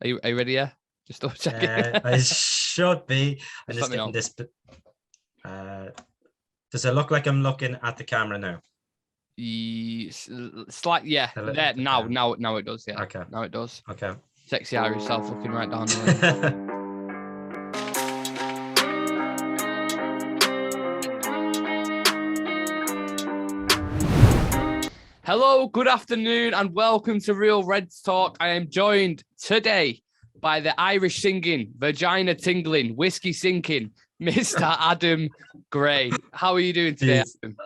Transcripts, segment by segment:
Are you ready? Yeah, just double checking. I should be. I'm Just just let me getting this. Does it look like I'm looking at the camera now? Slight, yeah. There now it does. Yeah, Okay. now it does. Okay. Sexy Irish self looking right down the lens. Hello, good afternoon, and welcome to Real Reds Talk. I am joined today by the Irish singing, vagina tingling, whiskey sinking, Mr. Adam Gray. How are you doing today, Adam?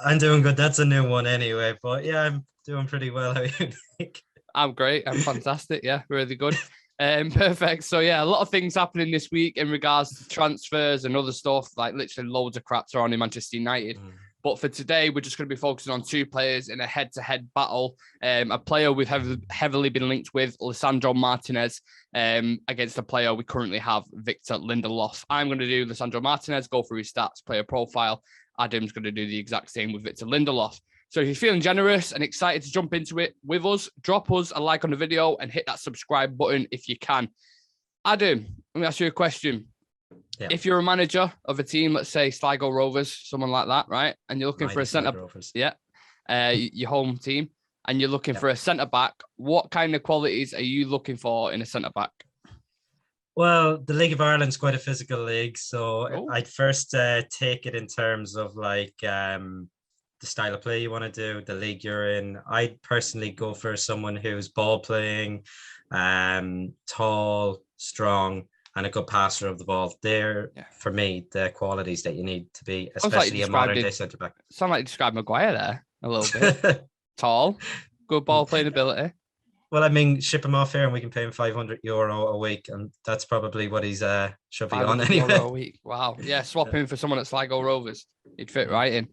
I'm doing good. That's a new one anyway, but yeah, I'm doing pretty well. How are you doing? I'm great. I'm fantastic. Yeah, really good. Perfect. So yeah, a lot of things happening this week in regards to transfers and other stuff, like literally loads of crap's are on in Manchester United. But for today, we're just going to be focusing on two players in a head-to-head battle. A player we've heavily been linked with, Lisandro Martinez, against a player we currently have, Victor Lindelof. I'm going to do Lisandro Martinez, go through his stats, player profile. Adam's going to do the exact same with Victor Lindelof. So if you're feeling generous and excited to jump into it with us, drop us a like on the video and hit that subscribe button if you can. Adam, let me ask you a question. Yeah. If you're a manager of a team, let's say Sligo Rovers, someone like that, right? And you're looking for a centre, your home team, and you're looking for a centre back, what kind of qualities are you looking for in a centre back? Well, the League of Ireland's quite a physical league, so I'd first take it in terms of like the style of play you want to do, the league you're in. I'd personally go for someone who's ball playing, tall, strong, and a good passer of the ball. They're, for me, the qualities that you need to be, especially a modern-day centre-back. Sound like you described Maguire there a little bit. Tall, good ball-playing ability. Well, I mean, ship him off here and we can pay him €500 a week, and that's probably what he's should be on anyway. €500 a week. Wow. Yeah, swap him for someone at Sligo Rovers. He'd fit right in.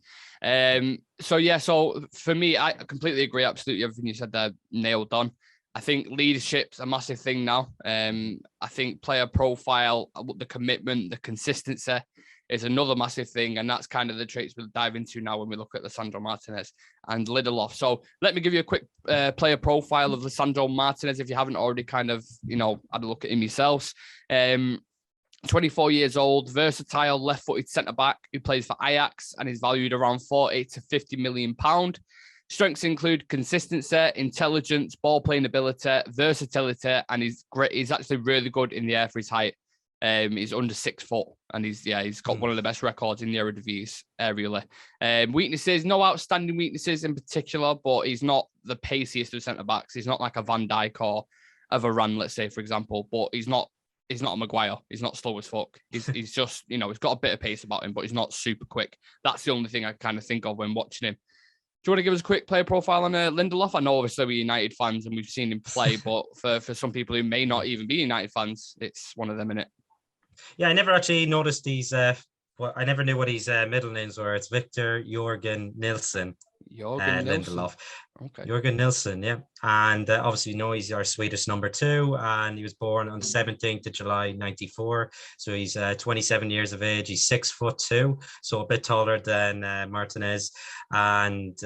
So for me, I completely agree. Absolutely everything you said there, nailed on. I think leadership's a massive thing now. I think player profile, the commitment, the consistency is another massive thing. And that's kind of the traits we'll dive into now when we look at Lisandro Martinez and Lindelof. So let me give you a quick player profile of Lisandro Martinez if you haven't already kind of, had a look at him yourselves. 24 years old, versatile left-footed centre-back who plays for Ajax and is valued around £40 to £50 million. Strengths include consistency, intelligence, ball-playing ability, versatility, and he's great. He's actually really good in the air for his height. He's under 6 foot, and he's got one of the best records in the Eredivisie aerially. Weaknesses, no outstanding weaknesses in particular, but he's not the paciest of centre-backs. He's not like a Van Dijk or a Varane, let's say, for example, but he's not a Maguire. He's not slow as fuck. He's just, he's got a bit of pace about him, but he's not super quick. That's the only thing I kind of think of when watching him. Do you want to give us a quick player profile on Lindelof? I know obviously we're United fans and we've seen him play, but for some people who may not even be United fans, it's one of them, innit? Yeah, I never actually noticed these. I never knew what his middle names were. It's Victor Jorgen Nilsson. Lindelof. Okay. Jorgen Nilsson, yeah. And obviously, he's our Swedish number 2, and he was born on the 17th of July, 94. So he's 27 years of age. He's 6'2", so a bit taller than Martinez. And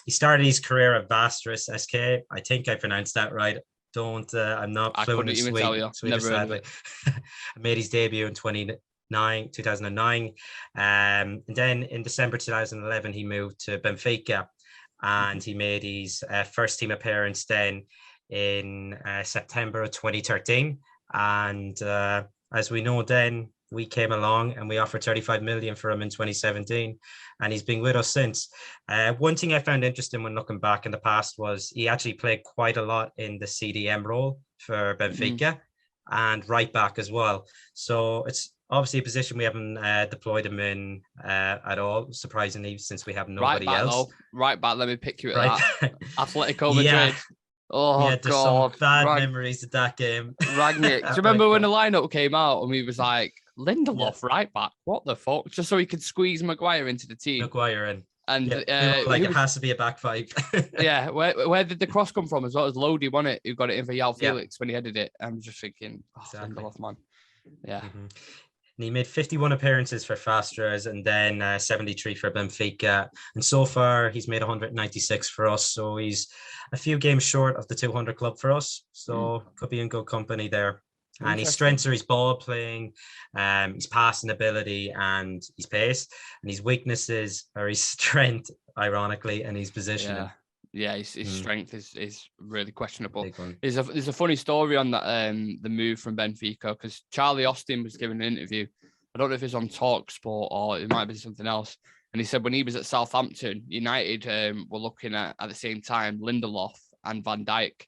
he started his career at Vastrus SK. I think I pronounced that right. I'm not fluent in Swedish, sadly. I made his debut in 2009. And then in December 2011, he moved to Benfica, and he made his first team appearance then in September of 2013. And as we know, then we came along and we offered 35 million for him in 2017, and he's been with us since. One thing I found interesting when looking back in the past was he actually played quite a lot in the CDM role for Benfica and right back as well. So it's obviously a position we haven't deployed him in at all, surprisingly, since we have nobody else. Right back, let me pick you at that. Atletico Madrid. Yeah. Oh, there's God. some bad memories of that game. Ragnick. Do you remember when the lineup came out and we was like, Lindelof right back? What the fuck? Just so he could squeeze Maguire into the team. Maguire in. And it has to be a back five. Yeah, where did the cross come from as well? It was Lodi, wasn't it? Who got it in for Yao Felix when he headed it. I'm just thinking, exactly. Lindelof, man. Yeah. And he made 51 appearances for Fastras and then 73 for Benfica. And so far, he's made 196 for us. So he's a few games short of the 200 club for us. So could be in good company there. And his strengths are his ball playing, his passing ability, and his pace. And his weaknesses are his strength, ironically, and his positioning. Yeah, his strength is really questionable. There's a funny story on that the move from Benfica, because Charlie Austin was giving an interview. I don't know if it's on TalkSport or it might be something else. And he said when he was at Southampton, United were looking at the same time Lindelof and Van Dijk.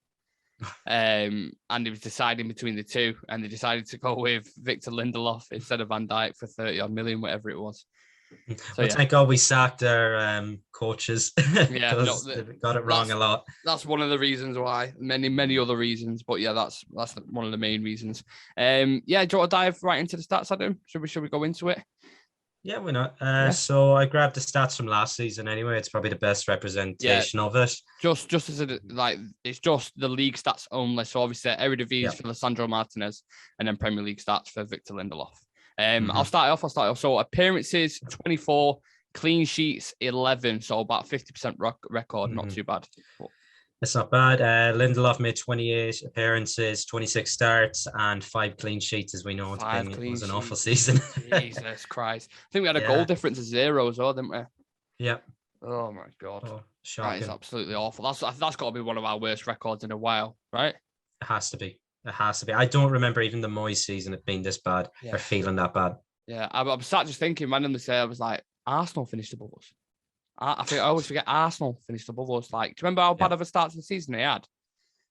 And he was deciding between the two, and they decided to go with Victor Lindelof instead of Van Dijk for 30-odd million, whatever it was. So, thank God we sacked our coaches. Yeah, they got it wrong a lot. That's one of the reasons why. Many other reasons, but yeah, that's one of the main reasons. Yeah, do you want to dive right into the stats, Adam? Should we go into it? Yeah, why not? So I grabbed the stats from last season anyway. It's probably the best representation of it. Just as it's just the league stats only. So obviously Eredivisie for Lisandro Martinez, and then Premier League stats for Victor Lindelof. I'll start off. So appearances 24, clean sheets 11. So about 50% record, not too bad. It's not bad. Lindelof made 28 appearances, 26 starts, and 5 clean sheets, as we know. It was an awful season. Jesus Christ. I think we had a goal difference of 0 as well, didn't we? Yeah. Oh, my God. Oh, shocking. That is absolutely awful. That's got to be one of our worst records in a while, right? It has to be. I don't remember even the Moyes season it being this bad or feeling that bad. Yeah, I'm sat just thinking, randomly say, I was like, Arsenal finished above us. I think I always forget Arsenal finished above us. Like, do you remember how bad of a start to the season they had?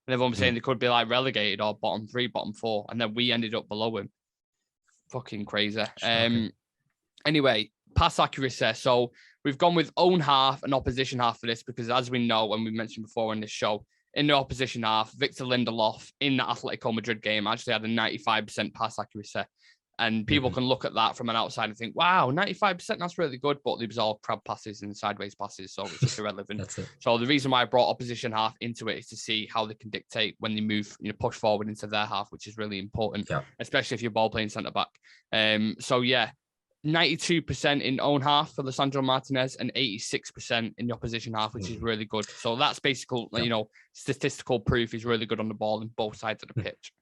And everyone was saying they could be like relegated or bottom 3, bottom 4, and then we ended up below him. Fucking crazy. Anyway, pass accuracy. So we've gone with own half and opposition half for this because, as we know, when we mentioned before in this show, in the opposition half, Victor Lindelof in the Atletico Madrid game actually had a 95% pass accuracy. And people can look at that from an outside and think, wow, 95%, that's really good. But it was all crab passes and sideways passes, so it's just irrelevant. That's it. So the reason why I brought opposition half into it is to see how they can dictate when they move, push forward into their half, which is really important, especially if you're ball playing centre back. 92% in own half for Lisandro Martinez and 86% in the opposition half, which is really good. So that's basically, statistical proof is really good on the ball in both sides of the pitch.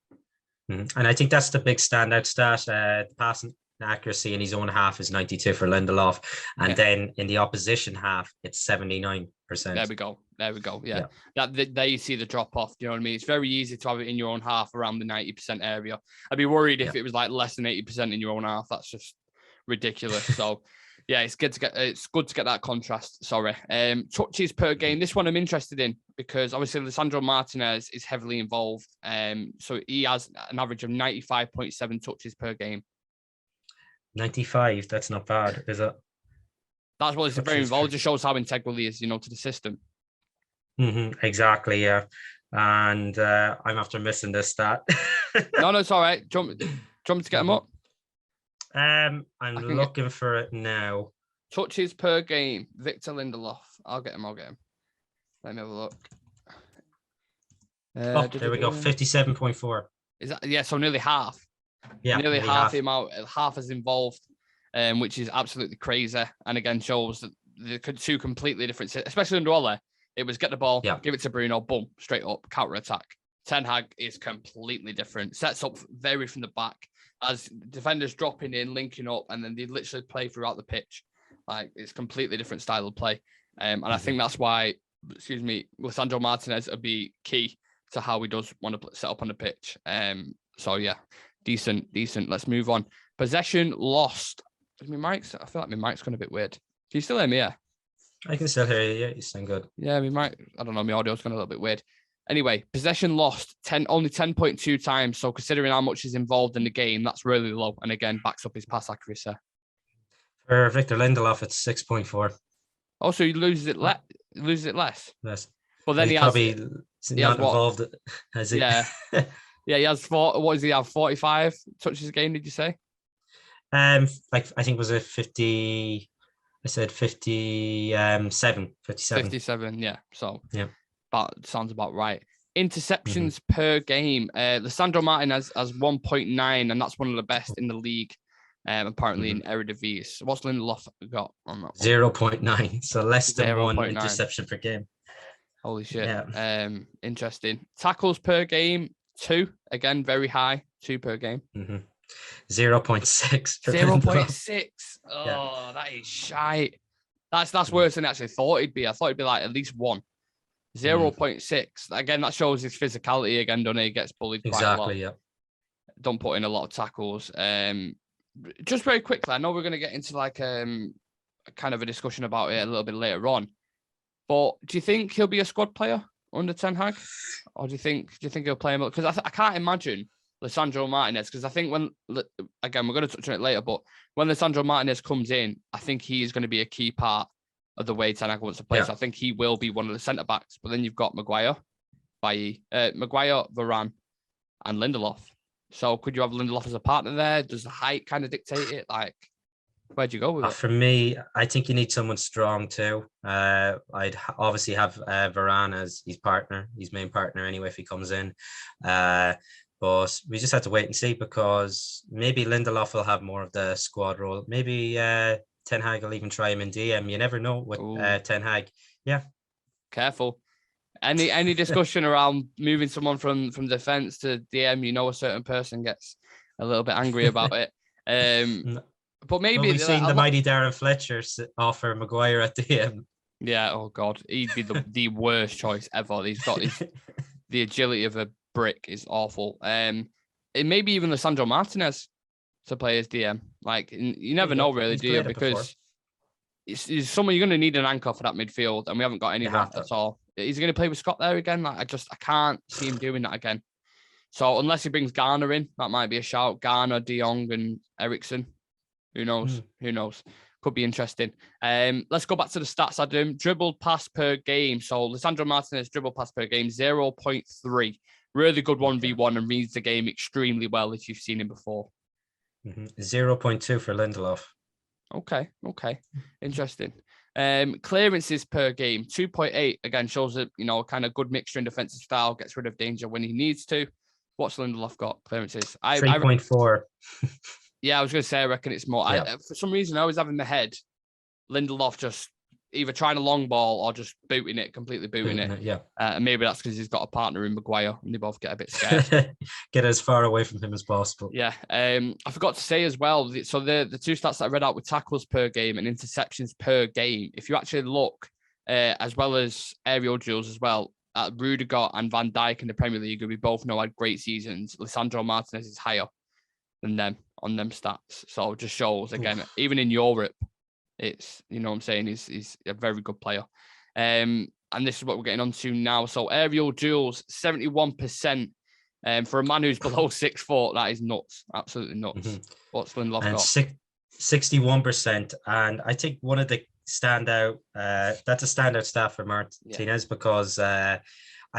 And I think that's the big standout stat. The passing accuracy in his own half is 92 for Lindelof. And then in the opposition half, it's 79%. There we go. Yeah. There you see the drop off. Do you know what I mean? It's very easy to have it in your own half around the 90% area. I'd be worried if it was like less than 80% in your own half. That's just ridiculous. So yeah, it's good to get that contrast. Sorry. Touches per game. This one I'm interested in because obviously Lisandro Martinez is heavily involved. So he has an average of 95.7 touches per game. 95. That's not bad, is it? That's what it's very involved. It just shows how integral he is, to the system. Exactly. Yeah. And I'm after missing this stat. No, it's all right. Do you want me to get them up? I'm looking for it now. Touches per game, Victor Lindelof. I'll get him. Let me have a look. There we go. 57.4. Is that so? Nearly half. Yeah, nearly half the amount. Half is involved, which is absolutely crazy. And again, shows that the two completely different. Especially under Ole, it was get the ball, give it to Bruno, boom, straight up, counter attack. Ten Hag is completely different. Sets up very from the back. As defenders dropping in, linking up, and then they literally play throughout the pitch. Like, it's completely different style of play. And I think that's why, Lisandro Martinez would be key to how he does want to set up on the pitch. So yeah, decent. Let's move on. Possession lost. I feel like my mic's gone a bit weird. Can you still hear me? Yeah. I can still hear you. Yeah, you sound good. Yeah, I don't know, my audio's gone a little bit weird. Anyway, possession lost only 10.2 times. So considering how much is involved in the game, that's really low. And again, backs up his pass accuracy. For Victor Lindelof, it's 6.4. Oh, so he loses it less. Yes. Well, then he's probably not involved, has he? Yeah. Yeah, he has what does he have? 45 touches a game, did you say? I think was it 50? I said 57. 57, yeah. So yeah. That sounds about right. Interceptions per game. Lisandro Martinez has 1.9, and that's one of the best in the league. apparently in Eredivisie. What's Lindelof got on that one? 0.9, so less than 1 0.9. interception per game. Holy shit. Yeah. Interesting. Tackles per game, 2. Again, very high. 2 per game. 0.6. 0.6. Oh, Yeah. that is shite. That's worse than I actually thought it'd be. I thought it'd be like at least 1. 0.6. Again, that shows his physicality again, doesn't it? He gets bullied quite a lot. Exactly, yeah. Don't put in a lot of tackles. Just very quickly, I know we're going to get into like kind of a discussion about it a little bit later on. But do you think he'll be a squad player under Ten Hag? Or do you think he'll play him? Because I can't imagine Lisandro Martinez, because I think again, we're going to touch on it later, but when Lisandro Martinez comes in, I think he is going to be a key part of the way Ten Hag wants to play. Yeah. So I think he will be one of the centre-backs. But then you've got Maguire, Varane, and Lindelof. So could you have Lindelof as a partner there? Does the height kind of dictate it? Like, where'd you go with it? For me, I think you need someone strong too. I'd obviously have Varane as his partner, his main partner anyway, if he comes in. But we just have to wait and see, because maybe Lindelof will have more of the squad role. Maybe Ten Hag will even try him in DM. You never know with Ten Hag. Yeah. Careful. Any discussion around moving someone from defense to DM, you know, a certain person gets a little bit angry about it. But maybe we've seen the mighty Darren Fletcher offer Maguire at DM. Yeah. Oh God, he'd be the worst choice ever. He's got the agility of a brick is awful. It maybe even Lisandro Martinez to play as DM. Like, you never know, really, do you? Because it's someone you're going to need an anchor for that midfield, and we haven't got any left at all. Is he going to play with Scott there again? Like, I can't see him doing that again. So unless he brings Garner in, that might be a shout. Garner, De Jong, and Eriksson. Who knows? Who knows? Could be interesting. Let's go back to the stats, Adam. Dribbled pass per game. So Lisandro Martinez dribbled pass per game, 0.3. Really good 1v1 and reads the game extremely well if you've seen him before. 0.2 for Lindelof. Okay. Interesting. Clearances per game, 2.8. Again, shows a kind of good mixture in defensive style, gets rid of danger when he needs to. What's Lindelof got? Clearances? 3.4. Yeah, I was going to say, I reckon it's more. Yeah. For some reason, I always have in my head Lindelof just either trying a long ball or just completely booting it. Yeah. And maybe that's because he's got a partner in Maguire and they both get a bit scared. Get as far away from him as possible. Yeah. I forgot to say as well, so the two stats that I read out were tackles per game and interceptions per game. If you actually look, as well as aerial duels as well, at Rudiger and Van Dijk in the Premier League, who we both know had great seasons, Lisandro Martinez is higher than them on them stats. So it just shows, again, even in Europe, it's, you know what I'm saying, he's a very good player. And this is what we're getting on to now. So aerial duels, 71%. For a man who's below 6 foot, that is nuts. Absolutely nuts. What's Lindelof got? 61%. And I think one of the standout, that's a standout stat for Martinez, because I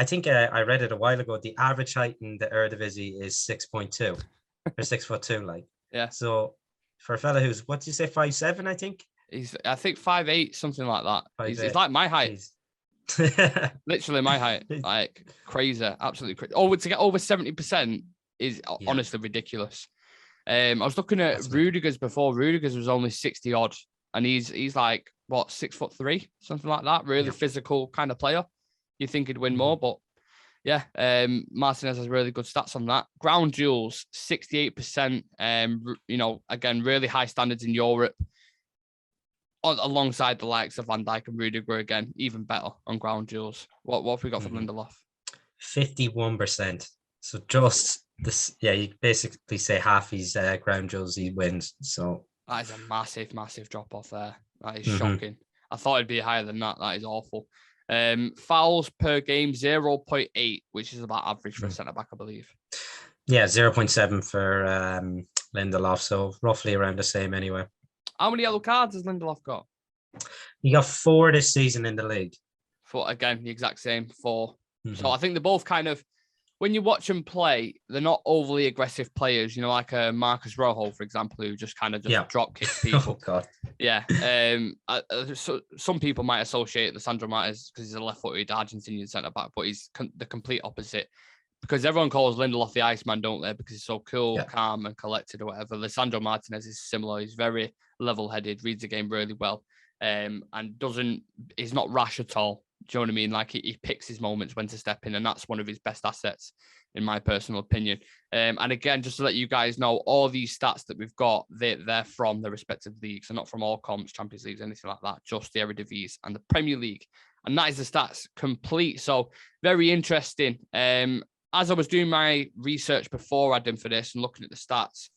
think I read it a while ago. The average height in the Eredivisie is 6.2 or 6'2", like. Yeah. So for a fella who's, what did you say, 5'7", I think? I think 5'8", something like that. He's like my height. Literally my height. Like crazy, absolutely crazy. To get over 70% is honestly ridiculous. I was looking at Rudiger's before. Rudiger's was only 60 odd, and he's like what, 6'3", something like that. Really physical kind of player. You think he'd win more, but yeah, Martinez has really good stats on that. Ground duels, 68%. Again, really high standards in Europe. Alongside the likes of Van Dijk and Rudiger, again, even better on ground duels. What have we got from Lindelof? 51%. So just this, you basically say half his ground duels he wins. So that is a massive, massive drop off there. That is shocking. I thought it'd be higher than that. That is awful. Fouls per game, 0.8, which is about average for a centre back, I believe. Yeah, 0.7 for Lindelof. So roughly around the same anyway. How many yellow cards has Lindelof got? He got 4 this season in the league. 4, again, the exact same, 4. So I think they're both kind of, when you watch them play, they're not overly aggressive players, like a Marcus Rojo, for example, who just kind of drop kick people. Oh, God. Yeah. So some people might associate Lisandro Martinez because he's a left-footed Argentinian centre-back, but he's the complete opposite. because everyone calls Lindelof the Iceman, don't they? Because he's so cool, calm, and collected or whatever. Lisandro Martinez is similar. He's very level-headed, reads the game really well, and he's not rash at all. Do you know what I mean? Like he picks his moments when to step in, and that's one of his best assets, in my personal opinion. And again, just to let you guys know, all these stats that we've got, they're from the respective leagues. They're not from all comps, Champions Leagues, anything like that, just the Eredivisie and the Premier League. And that is the stats complete. So very interesting. As I was doing my research before Adam for this and looking at the stats,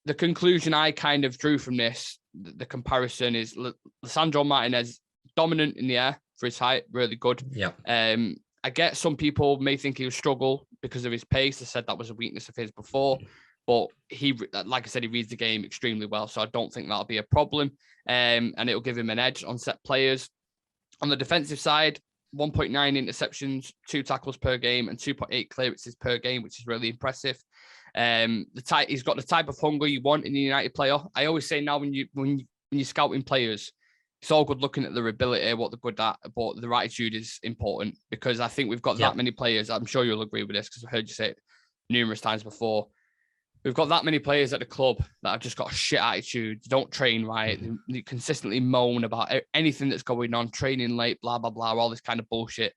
the conclusion I kind of drew from this, the comparison is Lisandro Martinez, dominant in the air for his height, really good. Yeah. I get some people may think he'll struggle because of his pace. I said that was a weakness of his before, but he, like I said, he reads the game extremely well. So I don't think that'll be a problem. And it'll give him an edge on set players. On the defensive side, 1.9 interceptions, 2 tackles per game, and 2.8 clearances per game, which is really impressive. He's got the type of hunger you want in the United player. I always say now when you're scouting players, it's all good looking at their ability, what they're good at, but their attitude is important, because I think we've got that many players. I'm sure you'll agree with this because I've heard you say it numerous times before. We've got that many players at the club that have just got a shit attitude, don't train right, they consistently moan about anything that's going on, training late, blah, blah, blah, all this kind of bullshit.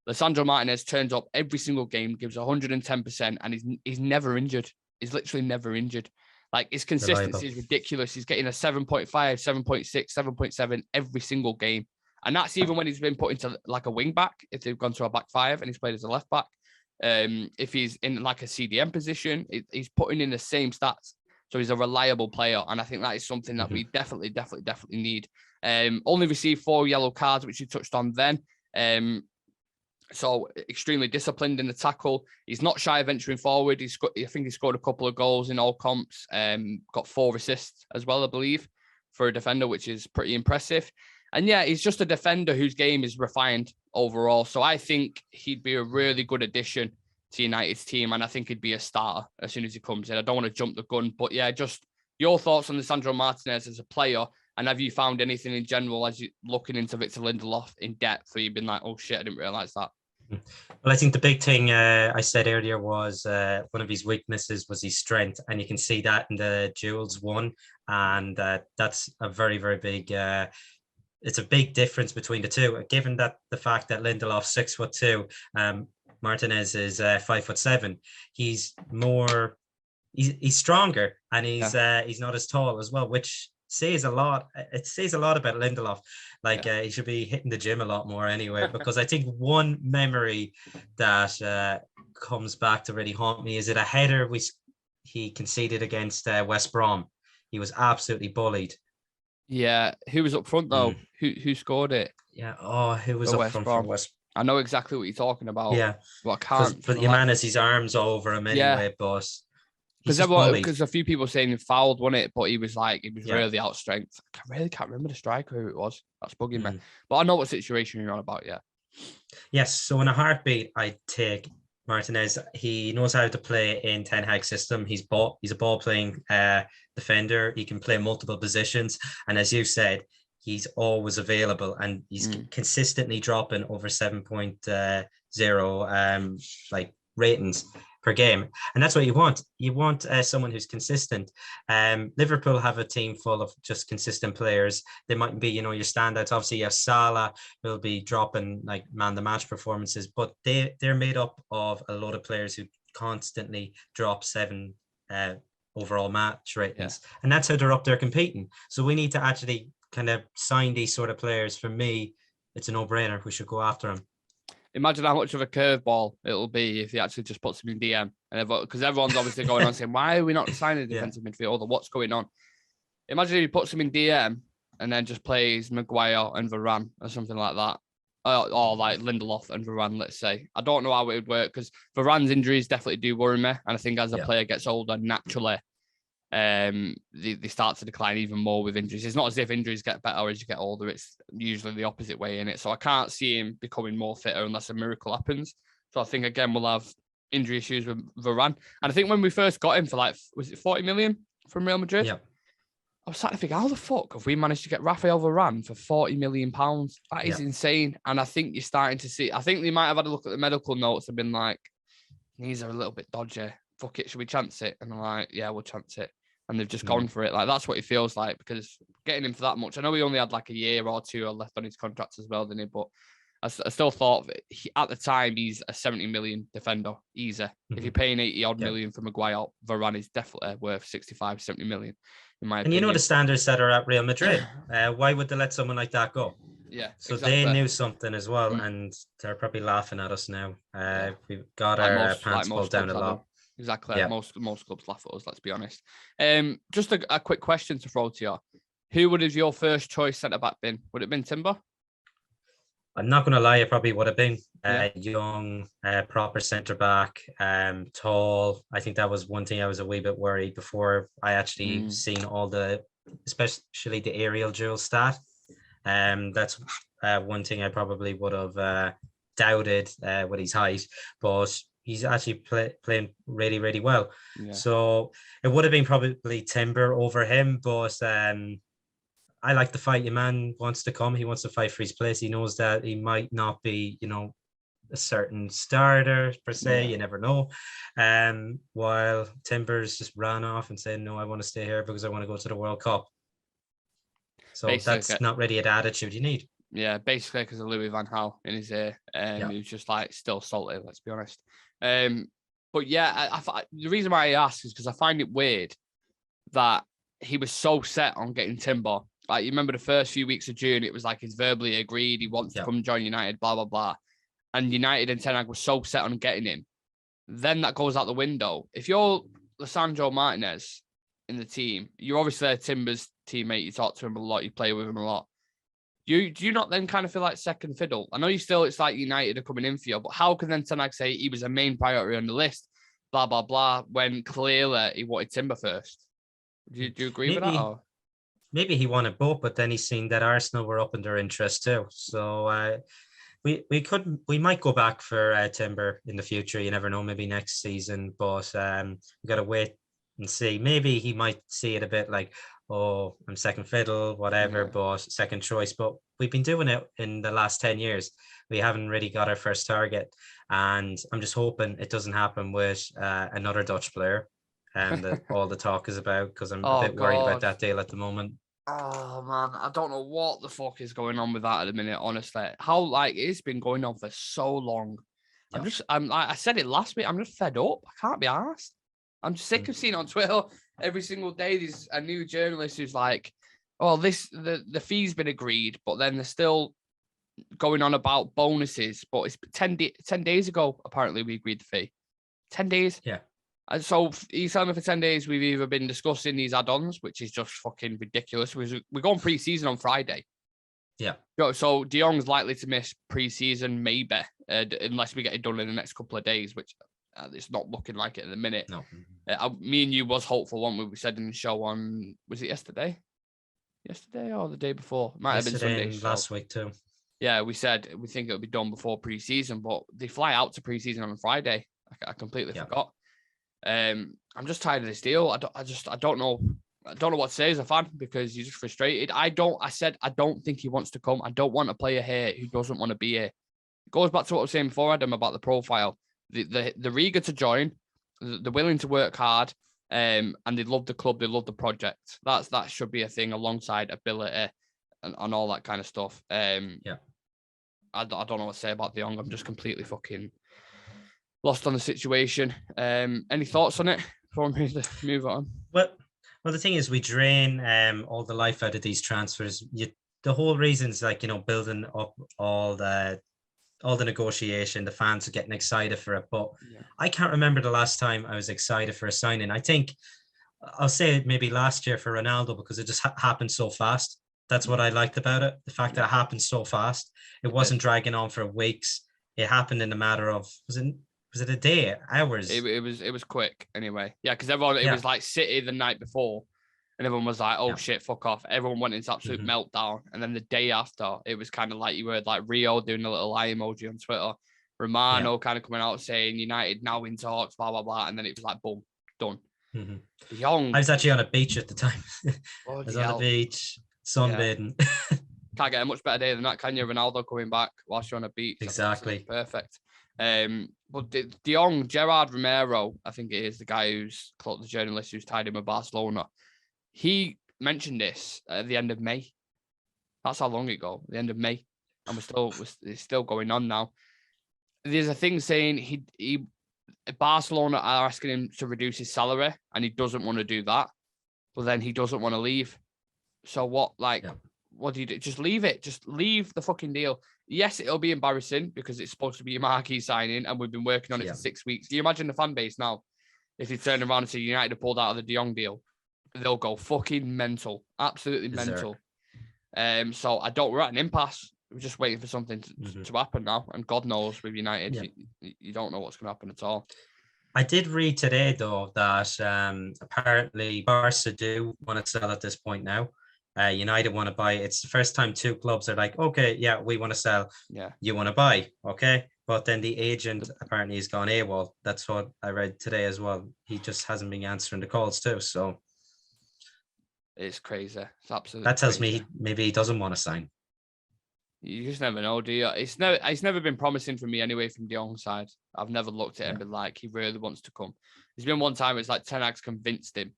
Lisandro Martinez turns up every single game, gives 110%, and he's never injured. He's literally never injured. Like, his consistency is ridiculous. He's getting a 7.5, 7.6, 7.7 every single game. And that's even when he's been put into like a wing back, if they've gone to a back five and he's played as a left back. If he's in like a CDM position, he's putting in the same stats. So he's a reliable player. And I think that is something that we definitely need. Only received 4 yellow cards, which you touched on then. So extremely disciplined in the tackle. He's not shy of venturing forward. I think he scored a couple of goals in all comps. Got 4 assists as well, I believe, for a defender, which is pretty impressive. And yeah, he's just a defender whose game is refined overall. So I think he'd be a really good addition to United's team. And I think he'd be a starter as soon as he comes in. I don't want to jump the gun, but yeah, just your thoughts on Lisandro Martinez as a player. And have you found anything in general as you're looking into Victor Lindelof in depth where you've been like, oh shit, I didn't realize that? Well, I think the big thing I said earlier was one of his weaknesses was his strength, and you can see that in the duels won, and that's a very, very big. It's a big difference between the two. Given that the fact that Lindelof's 6'2", Martinez is 5'7", he's more, he's stronger, and he's not as tall as well, which says a lot. It says a lot about Lindelof. Like he should be hitting the gym a lot more anyway, because I think one memory that comes back to really haunt me is it a header he conceded against West Brom. He was absolutely bullied. Yeah, who was up front though? Who scored it? Yeah. Oh, who was up front for West? I know exactly what you're talking about. Yeah. Well, I can't. But Yaman has his arms over him anyway, but. Because a few people saying he fouled, wasn't it? But he was really out strength. I really can't remember the striker who it was. That's bugging me. But I know what situation you're on about, yeah. Yes, so in a heartbeat, I take Martinez. He knows how to play in Ten Hag's system. He's a ball-playing defender. He can play multiple positions. And as you said, he's always available, and he's consistently dropping over 7.0 like ratings per game, and that's what you want. You want someone who's consistent. Liverpool have a team full of just consistent players. They might be, your standouts. Obviously, you have Salah, who'll be dropping like man-the-match performances, but they're made up of a lot of players who constantly drop 7 overall match ratings, and that's how they're up there competing. So we need to actually kind of sign these sort of players. For me, it's a no-brainer. We should go after them. Imagine how much of a curveball it'll be if he actually just puts him in DM, and because everyone's obviously going on saying, "Why are we not signing a defensive midfielder? What's going on?" Imagine if he puts him in DM and then just plays Maguire and Varane or something like that, or like Lindelof and Varane. Let's say. I don't know how it would work, because Varane's injuries definitely do worry me, and I think as a player gets older, naturally, they start to decline even more with injuries. It's not as if injuries get better as you get older. It's usually the opposite way in it. So I can't see him becoming more fitter unless a miracle happens. So I think, again, we'll have injury issues with Varane. And I think when we first got him for was it 40 million from Real Madrid? Yeah. I was starting to think, how the fuck have we managed to get Raphael Varane for 40 million pounds? That is insane. And I think you're starting to see, I think they might have had a look at the medical notes and been like, knees are a little bit dodgy. Fuck it, should we chance it? And I'm like, yeah, we'll chance it. And they've just gone for it. Like, that's what it feels like, because getting him for that much, I know he only had like a year or two left on his contract as well, didn't he? But I still thought that at the time, he's a 70 million defender, easy. If you're paying 80 odd million for Maguire, Varane is definitely worth 65, 70 million, in my opinion. And you know the standards that are at Real Madrid. Why would they let someone like that go? Yeah, so exactly. They knew something as well, and they're probably laughing at us now. We've got our pants pulled down a lot. Exactly. Yeah. Most clubs laugh at us, let's be honest. Just a quick question to throw to you. Who would have your first choice centre-back been? Would it have been Timber? I'm not going to lie, it probably would have been young, proper centre-back, tall. I think that was one thing I was a wee bit worried before I actually seen all the, especially the aerial duel stat. That's one thing I probably would have doubted with his height, but he's actually playing really, really well. Yeah. So it would have been probably Timber over him, but I like the fight. Your man wants to come. He wants to fight for his place. He knows that he might not be, a certain starter per se. You never know. While Timbers just ran off and said, no, I want to stay here because I want to go to the World Cup. So basically, that's not really an attitude you need. Yeah, basically because of Louis van Gaal in his ear. He was just like still salty, let's be honest. But yeah, the reason why I ask is because I find it weird that he was so set on getting Timber. Like, you remember the first few weeks of June, it was like he's verbally agreed, he wants to come join United, blah, blah, blah. And United and Ten Hag were so set on getting him. Then that goes out the window. If you're Lisandro Martinez in the team, you're obviously Timber's teammate, you talk to him a lot, you play with him a lot. Do you not then kind of feel like second fiddle? I know it's like United are coming in for you, but how can then Ten Hag say he was a main priority on the list, blah, blah, blah, when clearly he wanted Timber first? Do you agree with that? Or? Maybe he wanted both, but then he's seen that Arsenal were up in their interest too. So we might go back for Timber in the future. You never know, maybe next season, but we got to wait and see. Maybe he might see it a bit like, oh, I'm second fiddle, whatever, but second choice. But we've been doing it in the last 10 years. We haven't really got our first target. And I'm just hoping it doesn't happen with another Dutch player. And all the talk is about, because I'm a bit worried about that deal at the moment. Oh man, I don't know what the fuck is going on with that at the minute, honestly. How it's been going on for so long. Yeah. I said it last week, I'm just fed up. I can't be arsed. I'm just sick of seeing on Twitter every single day there's a new journalist who's like, oh, the fee's been agreed, but then they're still going on about bonuses. But it's 10 days ago, apparently, we agreed the fee. 10 days? Yeah. And so he's telling me for 10 days we've either been discussing these add-ons, which is just fucking ridiculous. We're going pre-season on Friday. Yeah. So De Jong's likely to miss pre-season, maybe, unless we get it done in the next couple of days, which it's not looking like it at the minute. No. Me and you was hopeful, one we said in the show on, was it yesterday? Yesterday or the day before? Might have been Sunday. Last week too. Yeah, we said we think it'll be done before pre-season, but they fly out to pre-season on Friday. I completely forgot. I'm just tired of this deal. I don't know what to say as a fan, because you're just frustrated. I don't think he wants to come. I don't want a player here who doesn't want to be here. It goes back to what I was saying before, Adam, about the profile. They're eager to join, they're willing to work hard, and they love the club, they love the project. That should be a thing alongside ability and all that kind of stuff. I don't know what to say about De Jong. I'm just completely fucking lost on the situation. Any thoughts on it before we move on? Well, the thing is, we drain all the life out of these transfers. The whole reason's like, building up all the negotiation, the fans are getting excited for it. But I can't remember the last time I was excited for a signing. I think I'll say maybe last year for Ronaldo, because it just happened so fast. That's what I liked about it. The fact that it happened so fast. It wasn't dragging on for weeks. It happened in a matter of, was it a day, hours? It was quick anyway. Yeah, because everyone, it was like City the night before, and everyone was like, oh shit, fuck off. Everyone went into absolute meltdown. And then the day after, it was kind of like you heard like Rio doing a little eye emoji on Twitter, Romano kind of coming out saying United now in talks, blah, blah, blah. And then it was like, boom, done. De Jong. I was actually on a beach at the time. I was on the beach, sunbathing. Can't get a much better day than that, can you? Ronaldo coming back whilst you're on a beach. Exactly. Perfect. But De Jong, Gerard Romero, I think it is the guy who's the journalist who's tied in with Barcelona. He mentioned this at the end of May. That's how long ago, the end of May. And it's still going on now. There's a thing saying Barcelona are asking him to reduce his salary and he doesn't want to do that. But then he doesn't want to leave. So what do you do? Just leave it. Just leave the fucking deal. Yes, it'll be embarrassing because it's supposed to be a marquee signing and we've been working on it for 6 weeks. Do you imagine the fan base now? If you turn around and say United have pulled out of the De Jong deal, they'll go fucking mental. Absolutely mental. So we're at an impasse. We're just waiting for something to happen now. And God knows with United, you don't know what's going to happen at all. I did read today, though, that apparently Barca do want to sell at this point now. United want to buy. It's the first time two clubs are like, okay, yeah, we want to sell. Yeah. You want to buy. Okay. But then the agent apparently has gone AWOL. That's what I read today as well. He just hasn't been answering the calls too. So it's crazy. It's absolutely that tells crazy. me maybe he doesn't want to sign. You just never know, do you? It's never been promising for me anyway from De Jong's side. I've never looked at him and been like, he really wants to come. There's been one time it's like Ten Hag's convinced him.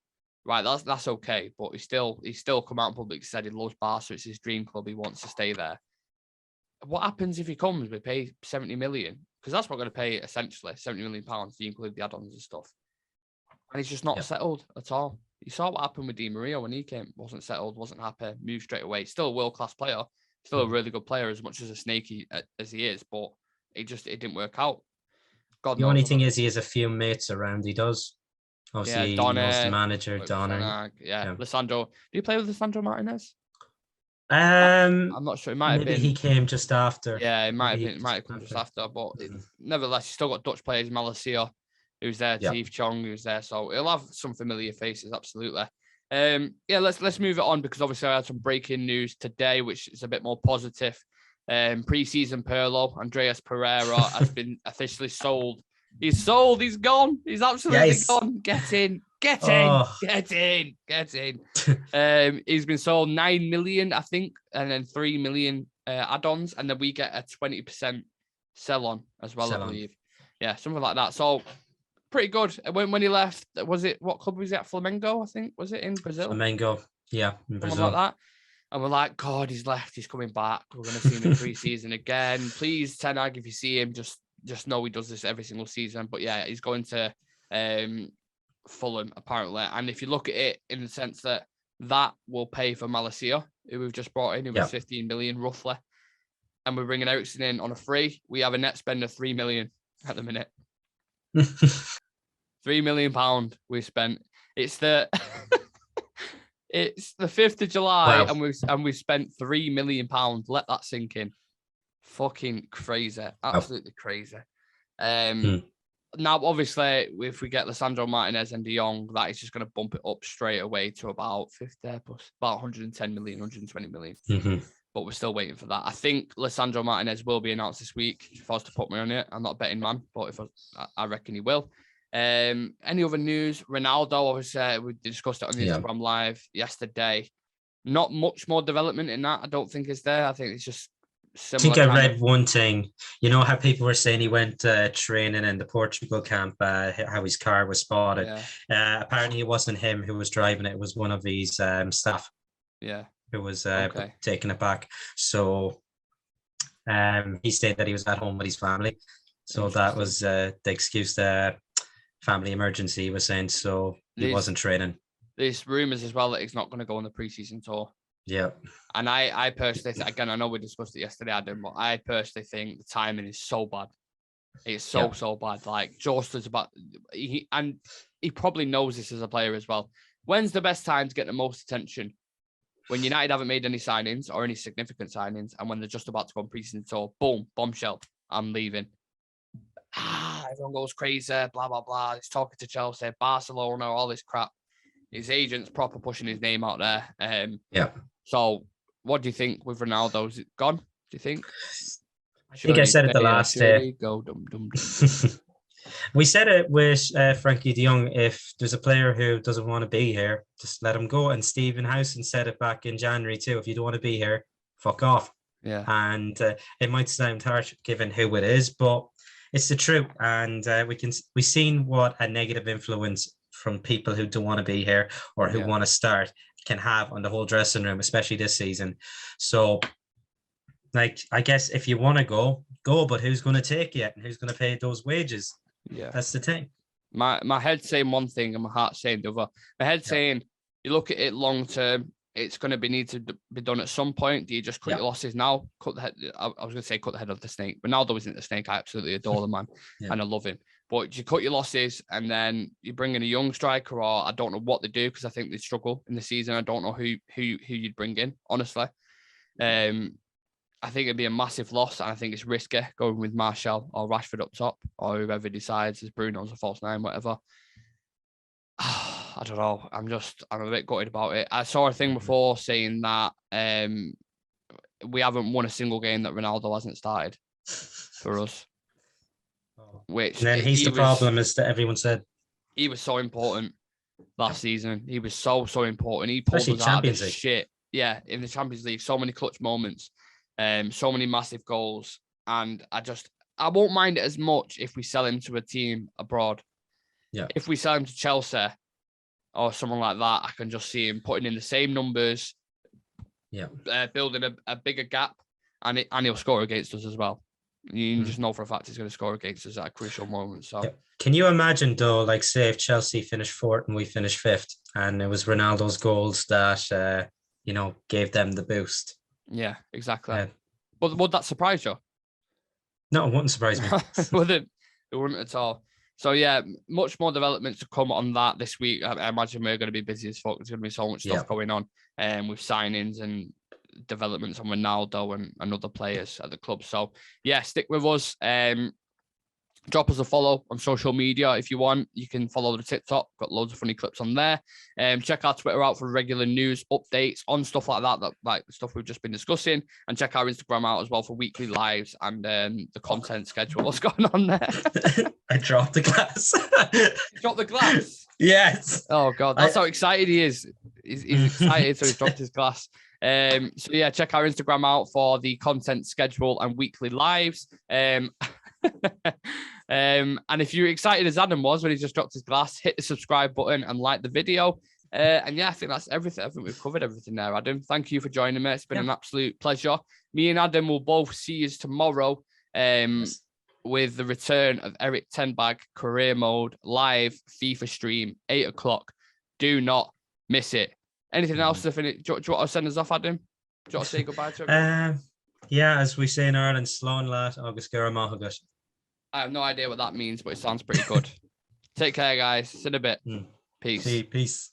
Right, that's okay, but he's still come out in public, said he loves Barca, it's his dream club, he wants to stay there. What happens if he comes? We pay 70 million, because that's what we're going to pay essentially, 70 million pounds to include the add-ons and stuff. And he's just not settled at all. You saw what happened with Di Maria when he came, wasn't settled, wasn't happy, moved straight away. Still a world-class player, still a really good player, as much as a snaky as he is, but it didn't work out. The only thing is he has a few mates around, he does. Obviously, he knows the manager, Donner. Lisandro. Do you play with Lisandro Martinez? I'm not sure. It might have been. He came just after. Yeah, it might have been. It might have come just after. But nevertheless, you still got Dutch players, Malacia, who's there, Steve Chong, who's there. So he'll have some familiar faces, absolutely. Let's move it on because obviously I had some breaking news today, which is a bit more positive. Pre-season Pirlo, Andreas Pereira, has been officially sold. He's sold. He's gone. He's absolutely gone. Get in. He's been sold 9 million, I think, and then 3 million add-ons, and then we get a 20% sell-on as well, I believe. Yeah, something like that. So pretty good. When he left, what club was he at? Flamengo, I think. Was it in Brazil? Flamengo, yeah, in Brazil. Something like that. And we're like, God, he's left. He's coming back. We're going to see him in pre-season again. Please, Ten Hag, if you see him, just know he does this every single season. But yeah, he's going to Fulham, apparently. And if you look at it in the sense that will pay for Malacia, who we've just brought in, who was 15 million roughly. And we're bringing Eriksen in on a free. We have a net spend of 3 million at the minute. 3 million pound we spent. It's the 5th of July, and we've spent 3 million pounds. Let that sink in. Fucking crazy, absolutely crazy. Now, obviously, if we get Lisandro Martinez and De Jong, that is just going to bump it up straight away to about 50 plus about 110 million, 120 million. But we're still waiting for that. I think Lisandro Martinez will be announced this week. If I was to put me on it, I'm not a betting man, but I reckon he will. Any other news? Ronaldo, obviously, we discussed it on the Instagram Live yesterday. Not much more development in that. I don't think is there. I think it's just similar. I think I read one thing. You know how people were saying he went training in the Portugal camp, how his car was spotted. Apparently, it wasn't him who was driving it. It was one of his staff. Yeah. Who was taking it back. So he said that he was at home with his family. So that was the excuse, the family emergency, he was saying. So he wasn't training. There's rumours as well that he's not going to go on the preseason tour. Yeah. And I personally think, again, I know we discussed it yesterday, Adam, but I personally think the timing is so bad. It's so bad. Like, just as about, he probably knows this as a player as well. When's the best time to get the most attention? When United haven't made any signings or any significant signings, and when they're just about to go on preseason tour, boom, bombshell, I'm leaving. Everyone goes crazy, blah, blah, blah. He's talking to Chelsea, Barcelona, all this crap. His agent's proper pushing his name out there. So what do you think with Ronaldo? Is it gone, do you think? I think I said it the last day. Go, dum, dum, dum. We said it with Frankie de Jong. If there's a player who doesn't want to be here, just let him go. And Stephen Howson said it back in January too. If you don't want to be here, fuck off. Yeah. And it might sound harsh given who it is, but It's the truth, and we've seen what a negative influence from people who don't want to be here or who want to start can have on the whole dressing room, especially this season. So, like, I guess if you want to go, but who's going to take you and who's going to pay those wages? Yeah, that's the thing. My head's saying one thing and my heart's saying the other. My head's saying, you look at it long term, it's going to need to be done at some point. Do you just cut your losses now? Cut the head. I was going to say cut the head of the snake. Ronaldo isn't the snake. I absolutely adore the man and I love him. But you cut your losses and then you bring in a young striker, or I don't know what they do because I think they struggle in the season. I don't know who you'd bring in, honestly. I think it'd be a massive loss, and I think it's risky going with Martial or Rashford up top, or whoever decides as Bruno's a false nine, whatever. I don't know. I'm a bit gutted about it. I saw a thing before saying that we haven't won a single game that Ronaldo hasn't started for us. Which and then he's the problem, as everyone said. He was so important last season. He was so important. He pulled us out of this shit. Yeah, in the Champions League, so many clutch moments. So many massive goals, and I won't mind it as much if we sell him to a team abroad. Yeah. If we sell him to Chelsea or someone like that, I can just see him putting in the same numbers. Yeah. Building a bigger gap, and he'll score against us as well. You just know for a fact he's going to score against us at a crucial moment. So, can you imagine though, like say if Chelsea finished fourth and we finished fifth, and it was Ronaldo's goals that gave them the boost? Yeah, exactly. But would that surprise you? No, it wouldn't surprise me. It wouldn't at all. So yeah, much more developments to come on that this week. I imagine we're going to be busy as fuck. There's going to be so much stuff going on, with signings and developments on Ronaldo and other players at the club. So yeah, stick with us. Drop us a follow on social media if you want. You can follow the TikTok. Got loads of funny clips on there. Check our Twitter out for regular news updates on stuff like that, like the stuff we've just been discussing. And check our Instagram out as well for weekly lives and the content schedule. What's going on there? I dropped the glass. You dropped the glass? Yes. Oh, God. That's how excited he is. He's excited, so he's dropped his glass. So yeah, check our Instagram out for the content schedule and weekly lives. And if you're excited as Adam was when he just dropped his glass, hit the subscribe button and like the video. And yeah, I think that's everything. I think we've covered everything there, Adam. Thank you for joining me. It's been an absolute pleasure. Me and Adam will both see you tomorrow with the return of Eric Ten Bag Career Mode live FIFA stream, 8:00. Do not miss it. Anything else to finish? Do you want to send us off, Adam? Do you want to say goodbye to everyone? Yeah, as we say in Ireland, Slán Lát agus Gura Maithagat. I have no idea what that means, but it sounds pretty good. Take care, guys. See you in a bit. Peace. Peace.